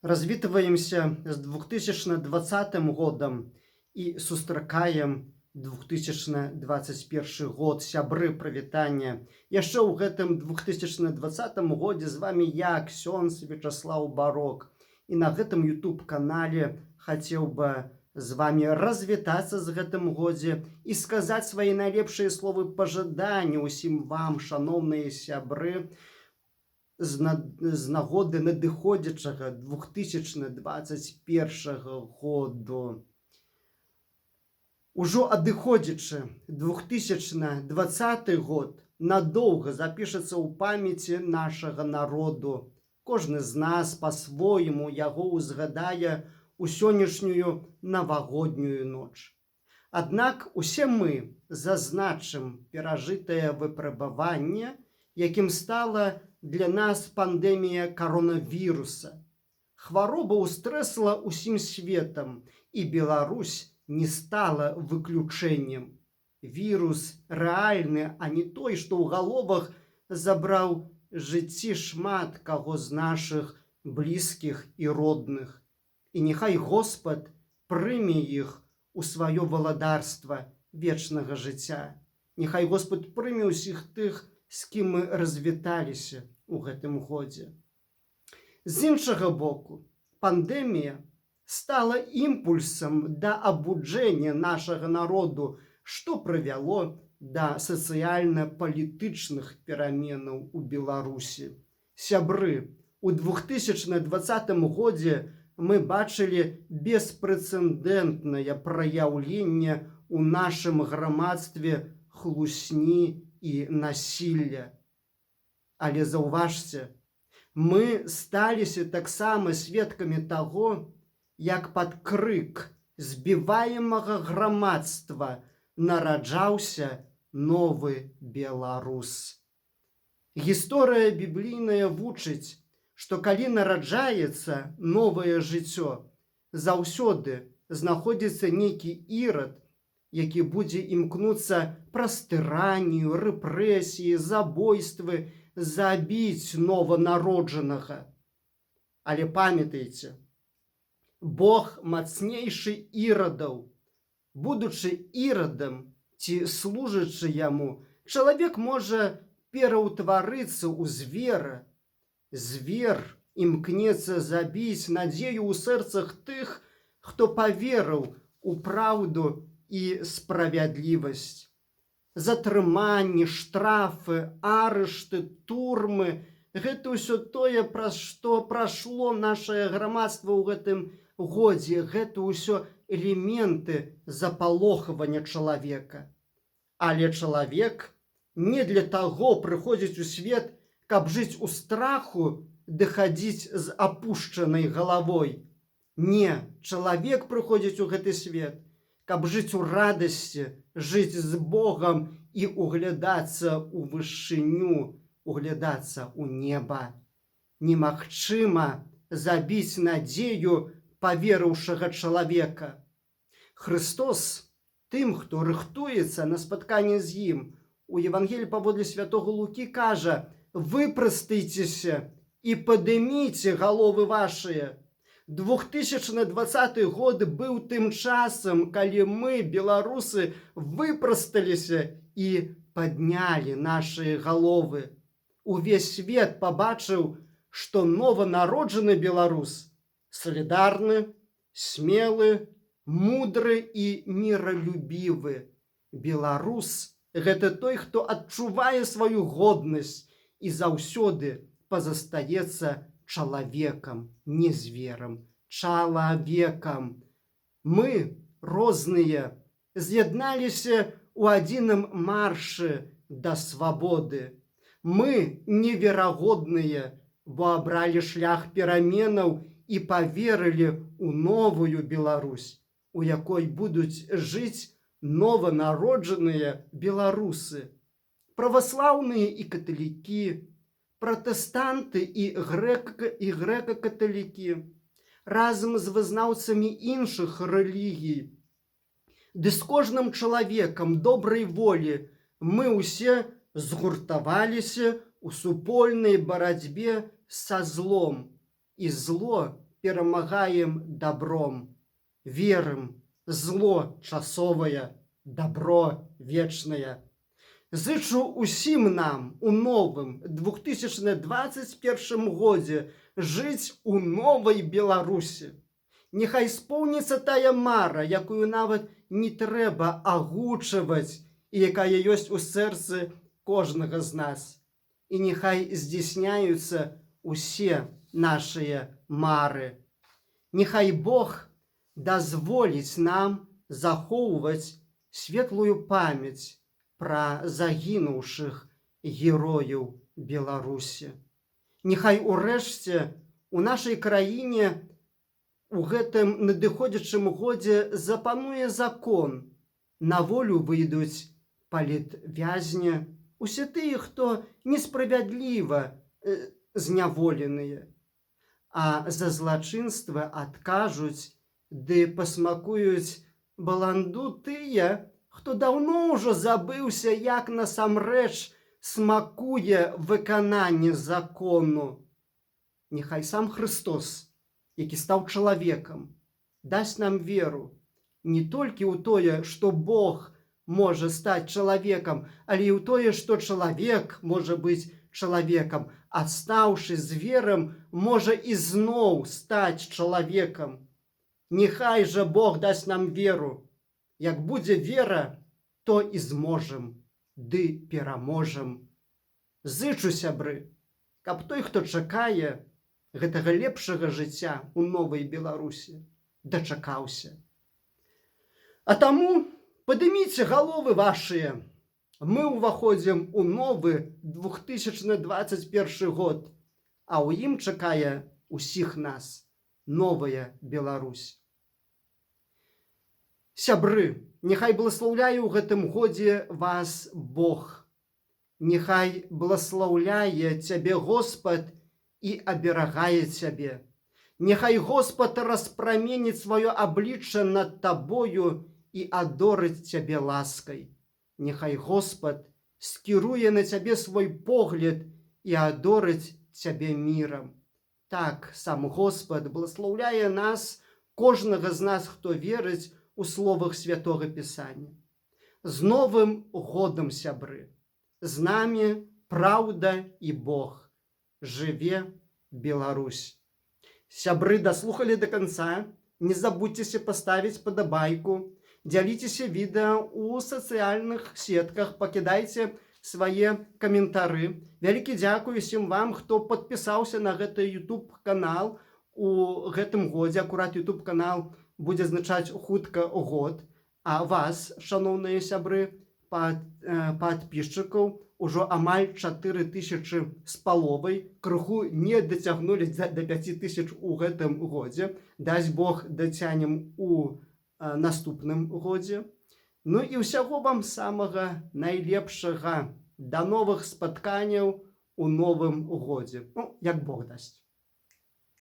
Развітваемся з 2020 годам і сустракаем 2021 год. Сябры, прывітанне. Яшчэ ў гэтым 2020 годзе з вами я, ксёндз Вячаслаў Барок. І на гэтым YouTube-канале хацеў бы з вами развітацца з гэтым годзе і сказаць свае найлепшыя словы пажаданні ўсім вам, шаноўныя сябры, з нагоды надыходзячага 2021 году. Ужо адыходзячы 2020 год надоўга запішацца ў памяці нашага народу. Кожны з нас па-свойму яго ўзгадае ў сённяшнюю навагоднюю ноч. Аднак усе мы зазначым перажытае выпрабаванне, якім стала для нас пандемія коронавіруса. Хвароба устрэсла усім светам, і Беларусь не стала выключэннем. Вірус рэальны, а не той, што ў галовах забраў жыцці шмат каго з нашых блізкіх і родных. І няхай Господ прыме іх у сваё валадарства вечнага жыцця. Няхай Господ прыме ўсіх тых, з кім мы развіталіся ў гэтым годзе. З іншага боку, пандэмія стала імпульсам да абуджэння нашага народу, што прывяло да сацыяльна-палітычных пераменаў у Беларусі. Сябры, у 2020 годзе мы бачылі беспрэцэдэнтнае праяўленне ў нашым грамадстве хлусні і насілля. Але заўважце, мы сталіся таксама сведкамі таго, як пад крык збіваемага грамадства нараджаўся новы беларус. Гісторыя біблійная вучыць, што калі нараджаецца новае жыццё, заўсёды знаходзіцца нейкі ірад, які будзе імкнуцца праз тыранію, рэпрэсіі, забойствы забіць нованароджанага. Але памятайце, Бог мацнейшы ірадаў. Будучы ірадам ці служачы яму, чалавек можа пераўтварыцца ў звера. Звер імкнецца забіць надзею ў сэрцах тых, хто паверыў у праўду і справядлівасць. Затрыманні, штрафы, арышты, турмы – гэта ўсё тое, праз што прайшло нашае грамадства ў гэтым годзе. Гэта ўсё элементы запалохвання чалавека. Але чалавек не для таго прыходзіць у свет, каб жыць у страху ды хадзіць з апушчанай галавой. Не, чалавек прыходзіць у гэты свет, каб жыць у радасці, жыць з Богам і углядацца ў вышыню, углядацца ў неба. Немагчыма забіць надзею паверыўшага чалавека. Хрыстос тым, хто рыхтуецца на спатканне з ім, у Евангеліі паводле святога Лукі кажа: «Выпрастайцеся і падыміце галовы вашыя». 2020 год быў тым часам, калі мы, беларусы, выпрасталіся і паднялі нашыя галовы. Увесь свет пабачыў, што нованароджаны беларус салідарны, смелы, мудры і міралюбівы. Беларус – гэта той, хто адчувае сваю годнасць і заўсёды пазастаецца чалавекам, не зверам, чалавекам. Мы, розныя, з'ядналіся ў адзіным маршы да свабоды. Мы неверагодныя, бо абралі шлях пераменаў і паверылі ў новую Беларусь, у якой будуць жыць нованароджаныя беларусы. Праваслаўныя і каталікі, пратэстанты і грэка-каталікі, разам з вызнаўцамі іншых рэлігій. Ды з кожным чалавекам добрай волі мы ўсе згуртаваліся ў супольнай барацьбе са злом. І зло перамагаем добром, верым, зло часовае, добро вечнае. Зычу усім нам у новым 2021 годзе жыць у новай Беларусі. Няхай споўніцца тая мара, якую нават не трэба агучваць і якая ёсць у сэрцы кожнага з нас. І няхай здзяйсняюцца усе нашыя мары. Няхай Бог дазволіць нам захоўваць светлую памяць пра загінуўшых герояў Беларусі. Няхай урэшце у нашай краіне у гэтым надыходзячым годзе запануе закон. На волю выйдуць палітвязні, усе тыя, хто несправядліва зняволеныя, а за злачынства адкажуць ды пасмакуюць баланду тыя, хто даўно ўжо забыўся, як насамрэч смакуе выкананне закону. Няхай сам Христос, які стаў чалавекам, дасць нам веру не толькі ў тое, што Бог можа стаць чалавекам, але і ў тое, што чалавек можа быць чалавекам, а стаўшы зверам, можа ізноў стаць чалавекам. Няхай жа Бог дасць нам веру. Як будзе вера, то і зможам, ды пераможам. Зычу, сябры, каб той, хто чакае гэтага лепшага жыцця у новай Беларусі, дачакаўся. А таму падыміце галовы вашыя. Мы ўваходзім у новы 2021 год, а ў ім чакае усіх нас новая Беларусь. Сябры, няхай благослаўляе ў гэтым годзе вас Бог. Няхай благослаўляе цябе Господ і аберагае цябе. Няхай Господ распраменіць сваё аблічча над табою і адорыць цябе ласкай. Няхай Господ скіруе на цябе свой погляд і адорыць цябе мірам. Так сам Господ благослаўляе нас, кожнага з нас, хто верыць у словах Святога Пісання. З новым годам, сябры! З намі праўда і Бог. Жыве Беларусь! Сябры даслухалі до конца. Не забудьцеся паставіць падабайку. Дзяліцеся відэа ў сацыяльных сетках, пакідайце свае каментары. Вялікі дзякуй усім вам, хто падпісаўся на гэты YouTube канал у гэтым годзе. Акурат YouTube канал будзе азначаць хутка год. А вас, шаноўныя сябры, падпісчыкаў, ужо амаль 4000 з паловай, крыху не дацягнулі да 5000 у гэтым годзе. Дасць Бог, дацянем у наступным годзе. Ну і ўсяго вам самага найлепшага. Да новых спатканняў у новым годзе. Ну, як Бог дасць.